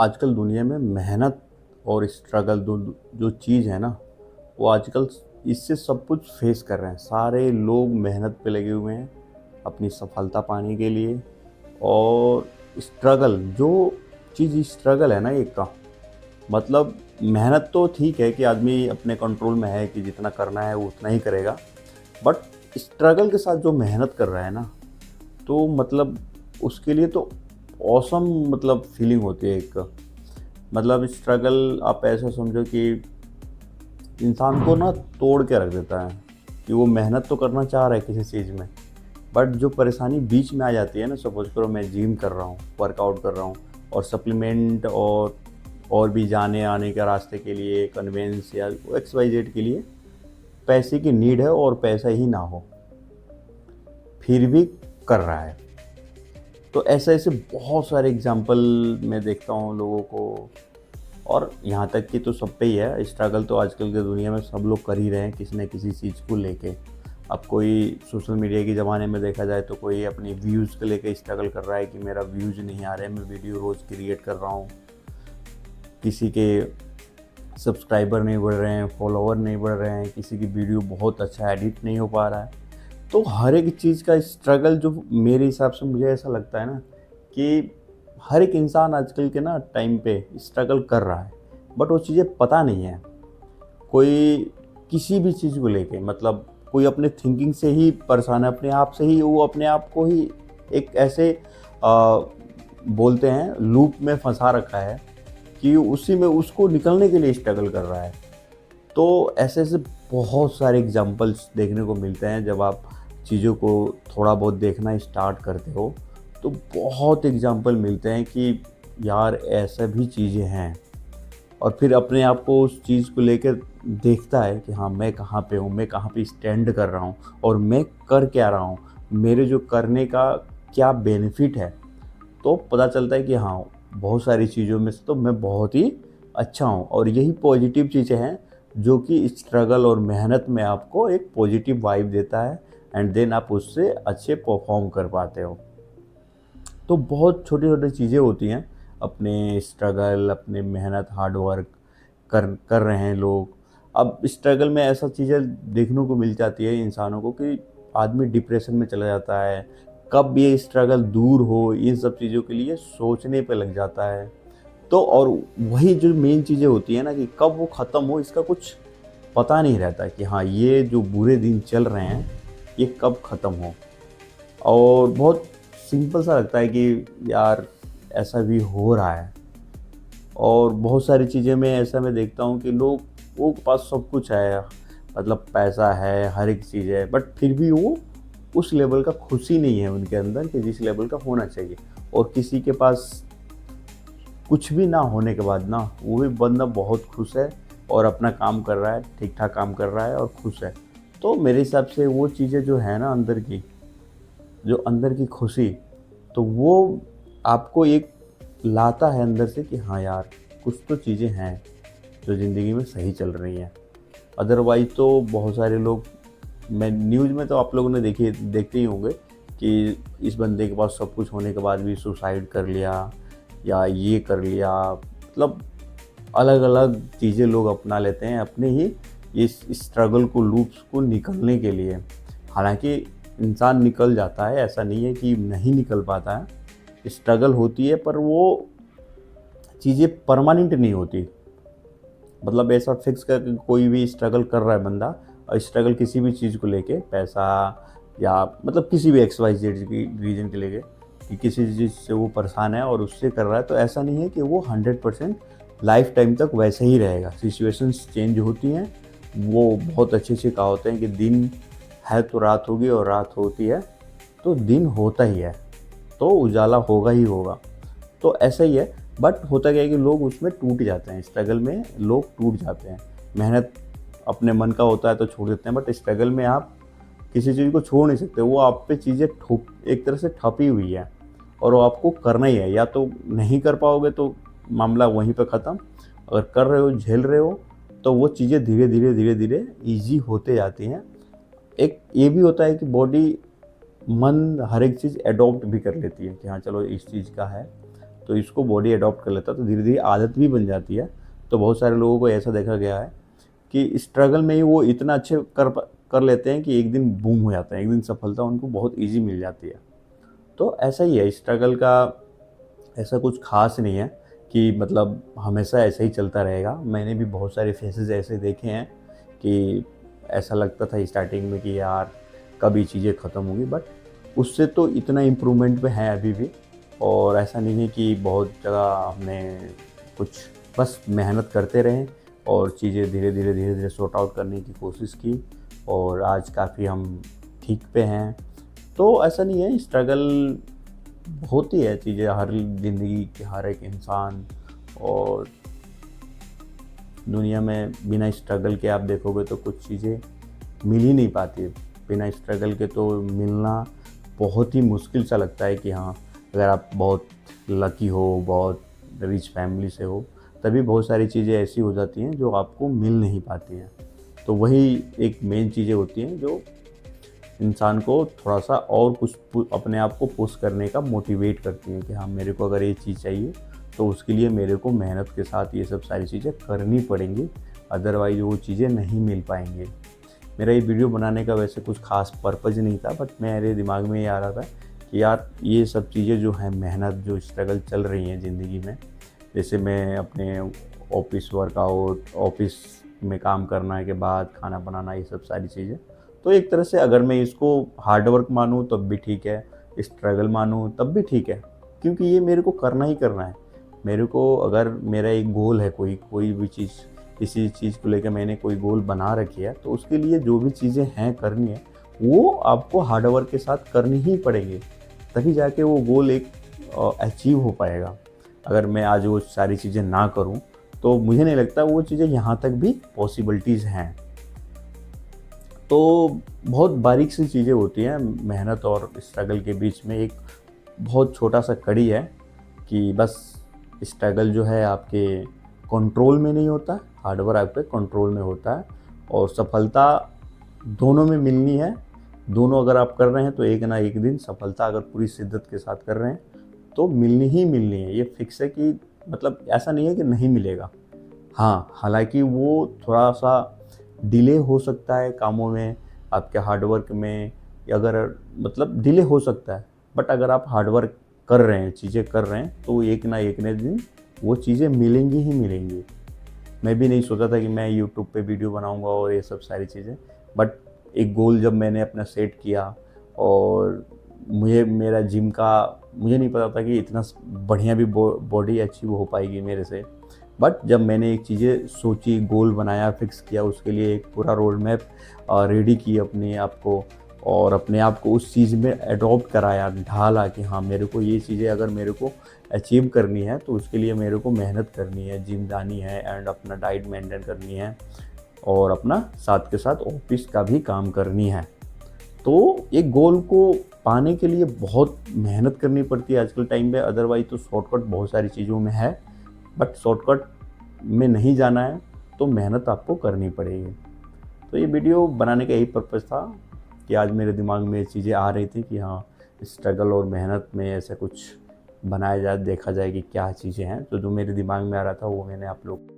आजकल दुनिया में मेहनत और स्ट्रगल दो जो चीज़ है ना, वो आजकल इससे सब कुछ फेस कर रहे हैं। सारे लोग मेहनत पे लगे हुए हैं अपनी सफलता पाने के लिए। और स्ट्रगल जो चीज़ स्ट्रगल है ना एक का मतलब, मेहनत तो ठीक है कि आदमी अपने कंट्रोल में है कि जितना करना है वो उतना ही करेगा। बट स्ट्रगल के साथ जो मेहनत कर रहा है ना, तो मतलब उसके लिए तो ऑसम मतलब फीलिंग होती है एक। मतलब स्ट्रगल आप ऐसा समझो कि इंसान को ना तोड़ के रख देता है कि वो मेहनत तो करना चाह रहा है किसी चीज़ में, बट जो परेशानी बीच में आ जाती है ना, सपोज करो मैं जिम कर रहा हूँ, वर्कआउट कर रहा हूँ और सप्लीमेंट और भी जाने आने के रास्ते के लिए कन्वेंस या एक्स वाई जेड के लिए पैसे की नीड है और पैसा ही ना हो, फिर भी कर रहा है। तो ऐसे ऐसे बहुत सारे एग्जाम्पल मैं देखता हूँ लोगों को। और यहाँ तक कि तो सब पे ही है स्ट्रगल, तो आजकल के दुनिया में सब लोग कर ही रहे हैं किसी न किसी चीज़ को लेके। अब कोई सोशल मीडिया के ज़माने में देखा जाए तो कोई अपनी व्यूज़ को लेके स्ट्रगल कर रहा है कि मेरा व्यूज़ नहीं आ रहे, मैं वीडियो रोज़ क्रिएट कर रहा हूँ, किसी के सब्सक्राइबर नहीं बढ़ रहे हैं, फॉलोवर नहीं बढ़ रहे हैं, किसी की वीडियो बहुत अच्छा एडिट नहीं हो पा रहा है। तो हर एक चीज़ का स्ट्रगल जो मेरे हिसाब से मुझे ऐसा लगता है ना कि हर एक इंसान आजकल के ना टाइम पे स्ट्रगल कर रहा है, बट वो चीज़ें पता नहीं है। कोई किसी भी चीज़ को लेके मतलब कोई अपने थिंकिंग से ही परेशान है, अपने आप से ही वो अपने आप को ही एक ऐसे बोलते हैं लूप में फंसा रखा है कि उसी में उसको निकलने के लिए स्ट्रगल कर रहा है। तो ऐसे ऐसे बहुत सारे एग्जांपल्स देखने को मिलते हैं जब आप चीज़ों को थोड़ा बहुत देखना स्टार्ट करते हो, तो बहुत एग्जांपल मिलते हैं कि यार ऐसा भी चीज़ें हैं। और फिर अपने आप को उस चीज़ को लेकर देखता है कि हाँ मैं कहाँ पे हूँ, मैं कहाँ पे स्टैंड कर रहा हूँ और मैं कर क्या रहा हूँ, मेरे जो करने का क्या बेनिफिट है। तो पता चलता है कि हाँ बहुत सारी चीज़ों में से तो मैं बहुत ही अच्छा हूँ, और यही पॉजिटिव चीज़ें हैं जो कि स्ट्रगल और मेहनत में आपको एक पॉजिटिव वाइब देता है, एंड देन आप उससे अच्छे परफॉर्म कर पाते हो। तो बहुत छोटी छोटी चीज़ें होती हैं अपने स्ट्रगल, अपने मेहनत, हार्ड वर्क कर कर रहे हैं लोग। अब स्ट्रगल में ऐसा चीज़ें देखने को मिल जाती है इंसानों को कि आदमी डिप्रेशन में चला जाता है। कब ये स्ट्रगल दूर हो, इन सब चीज़ों के लिए सोचने पे लग जाता है। तो और वही जो मेन चीज़ें होती हैं ना कि कब वो ख़त्म हो इसका कुछ पता नहीं रहता कि हाँ ये जो बुरे दिन चल रहे हैं ये कब ख़त्म हो। और बहुत सिंपल सा लगता है कि यार ऐसा भी हो रहा है। और बहुत सारी चीज़ें में ऐसा मैं देखता हूँ कि लोगों के पास सब कुछ है, मतलब पैसा है, हर एक चीज़ है, बट फिर भी वो उस लेवल का खुशी नहीं है उनके अंदर कि जिस लेवल का होना चाहिए। और किसी के पास कुछ भी ना होने के बाद ना वो भी बंदा बहुत खुश है और अपना काम कर रहा है, ठीक ठाक काम कर रहा है और खुश है। तो मेरे हिसाब से वो चीज़ें जो है ना अंदर की, जो अंदर की खुशी, तो वो आपको एक लाता है अंदर से कि हाँ यार कुछ तो चीज़ें हैं जो ज़िंदगी में सही चल रही हैं। अदरवाइज़ तो बहुत सारे लोग, मैं न्यूज़ में तो आप लोगों ने देखते ही होंगे कि इस बंदे के पास सब कुछ होने के बाद भी सुसाइड कर लिया या ये कर लिया। मतलब अलग अलग चीज़ें लोग अपना लेते हैं अपने ही इस स्ट्रगल को, लूप्स को निकलने के लिए। हालांकि इंसान निकल जाता है, ऐसा नहीं है कि नहीं निकल पाता है, स्ट्रगल होती है पर वो चीज़ें परमानेंट नहीं होती। मतलब ऐसा फिक्स करके कोई भी स्ट्रगल कर रहा है बंदा, और स्ट्रगल किसी भी चीज़ को लेके, पैसा या मतलब किसी भी एक्स वाई जेड की रीजन के लेके, कि किसी चीज़ से वो परेशान है और उससे कर रहा है, तो ऐसा नहीं है कि वो 100% लाइफ टाइम तक वैसे ही रहेगा। सिचुएशंस चेंज होती हैं। वो बहुत अच्छे से कहावतें हैं कि दिन है तो रात होगी और रात होती है तो दिन होता ही है, तो उजाला होगा ही होगा। तो ऐसा ही है। बट होता क्या है कि लोग उसमें टूट जाते हैं, स्ट्रगल में लोग टूट जाते हैं। मेहनत अपने मन का होता है तो छोड़ देते हैं, बट स्ट्रगल में आप किसी चीज़ को छोड़ नहीं सकते। वो आप पे चीज़ें ठोक एक तरह से ठपी हुई है और वो आपको करना ही है। या तो नहीं कर पाओगे तो मामला वहीं पे ख़त्म, अगर कर रहे हो, झेल रहे हो, तो वो चीज़ें धीरे धीरे धीरे धीरे ईजी होते जाती हैं। एक ये भी होता है कि बॉडी, मन हर एक चीज़ एडॉप्ट भी कर लेती है कि हाँ चलो इस चीज़ का है, तो इसको बॉडी अडॉप्ट कर लेता है, तो धीरे धीरे आदत भी बन जाती है। तो बहुत सारे लोगों को ऐसा देखा गया है कि स्ट्रगल में ही वो इतना अच्छे कर लेते हैं कि एक दिन बूम हो जाता है, एक दिन सफलता उनको बहुत ईज़ी मिल जाती है। तो ऐसा ही है स्ट्रगल का, ऐसा कुछ ख़ास नहीं है कि मतलब हमेशा ऐसा ही चलता रहेगा। मैंने भी बहुत सारे फेसेस ऐसे देखे हैं कि ऐसा लगता था स्टार्टिंग में कि यार कब ये चीज़ें ख़त्म होंगी, बट उससे तो इतना इम्प्रूवमेंट पे है अभी भी। और ऐसा नहीं है कि बहुत जगह हमने कुछ, बस मेहनत करते रहें और चीज़ें धीरे धीरे सॉर्ट आउट करने की कोशिश की, और आज काफ़ी हम ठीक पे हैं। तो ऐसा नहीं है, स्ट्रगल होती है चीज़ें हर ज़िंदगी के हर एक इंसान, और दुनिया में बिना स्ट्रगल के आप देखोगे तो कुछ चीज़ें मिल ही नहीं पाती। बिना स्ट्रगल के तो मिलना बहुत ही मुश्किल सा लगता है कि हाँ, अगर आप बहुत लकी हो, बहुत रिच फैमिली से हो, तभी बहुत सारी चीज़ें ऐसी हो जाती हैं जो आपको मिल नहीं पाती हैं। तो वही एक मेन चीज़ें होती हैं जो इंसान को थोड़ा-सा और कुछ अपने आप को पुश करने का मोटिवेट करती हैं कि हाँ, मेरे को अगर ये चीज़ चाहिए, तो उसके लिए मेरे को मेहनत के साथ ये सब सारी चीज़ें करनी पड़ेंगी, अदरवाइज़ वो चीज़ें नहीं मिल पाएँगी। मेरा ये वीडियो बनाने का वैसे कुछ ख़ास पर्पज़ नहीं था, बट मेरे दिमाग में ये आ रहा था कि यार ये सब चीज़ें जो हैं, मेहनत जो स्ट्रगल चल रही हैं ज़िंदगी में, जैसे मैं अपने ऑफ़िस वर्कआउट, ऑफ़िस में काम करने के बाद खाना बनाना, ये सब सारी चीज़ें, तो एक तरह से अगर मैं इसको हार्ड वर्क मानूँ तब भी ठीक है, स्ट्रगल मानूँ तब भी ठीक है, क्योंकि ये मेरे को करना ही करना है। मेरे को अगर मेरा एक गोल है, कोई भी चीज़, किसी चीज़ को लेकर मैंने कोई गोल बना रखी है, तो उसके लिए जो भी चीज़ें हैं करनी है, वो आपको हार्ड वर्क के साथ करनी ही पड़ेंगी, तभी जाके वो गोल एक अचीव हो पाएगा। अगर मैं आज वो सारी चीज़ें ना करूँ, तो मुझे नहीं लगता वो चीज़ें यहाँ तक भी पॉसिबिलिटीज़ हैं। तो बहुत बारीक सी चीज़ें होती हैं, मेहनत और स्ट्रगल के बीच में एक बहुत छोटा-सा कड़ी है कि बस स्ट्रगल जो है आपके कंट्रोल में नहीं होता, हार्ड वर्क आपके कंट्रोल में होता है, और सफलता दोनों में मिलनी है। दोनों अगर आप कर रहे हैं तो एक ना एक दिन सफलता अगर पूरी शिद्दत के साथ कर रहे हैं, तो मिलनी ही मिलनी है। ये फिक्स है कि मतलब ऐसा नहीं है कि नहीं मिलेगा। हाँ, हालाँकि वो थोड़ा-सा डिले हो सकता है कामों में, आपके हार्ड वर्क में, अगर मतलब डिले हो सकता है, बट अगर आप हार्ड वर्क कर रहे हैं, चीज़ें कर रहे हैं, तो एक ना एक न दिन वो चीज़ें मिलेंगी ही मिलेंगी। मैं भी नहीं सोचा था कि मैं यूट्यूब पे वीडियो बनाऊँगा और ये सब सारी चीज़ें, बट एक गोल जब मैंने अपना सेट किया, और मुझे मेरा जिम का मुझे नहीं पता था कि इतना बढ़िया भी बॉडी अचीव हो पाएगी मेरे से। बट जब मैंने एक चीज़ें सोची, गोल बनाया, फिक्स किया, उसके लिए एक पूरा रोड मैप रेडी की अपने आप को, और अपने आप को उस चीज़ में एडॉप्ट कराया, ढाला कि हाँ, मेरे को ये चीज़ें अगर मेरे को अचीव करनी है, तो उसके लिए मेरे को मेहनत करनी है, जिम जानी है, एंड अपना डाइट मेंटेन करनी है, और अपना साथ के साथ ऑफिस का भी काम करनी है। तो एक गोल को पाने के लिए बहुत मेहनत करनी पड़ती है आजकल टाइम पे, अदरवाइज़ तो शॉर्टकट बहुत सारी चीज़ों में है, बट शॉर्टकट में नहीं जाना है, तो मेहनत आपको करनी पड़ेगी। तो ये वीडियो बनाने का यही पर्पज़ था कि आज मेरे दिमाग में ये चीज़ें आ रही थी कि हाँ, स्ट्रगल और मेहनत में ऐसा कुछ बनाया जाए, देखा जाए कि क्या चीज़ें हैं। तो जो मेरे दिमाग में आ रहा था वो मैंने आप लोग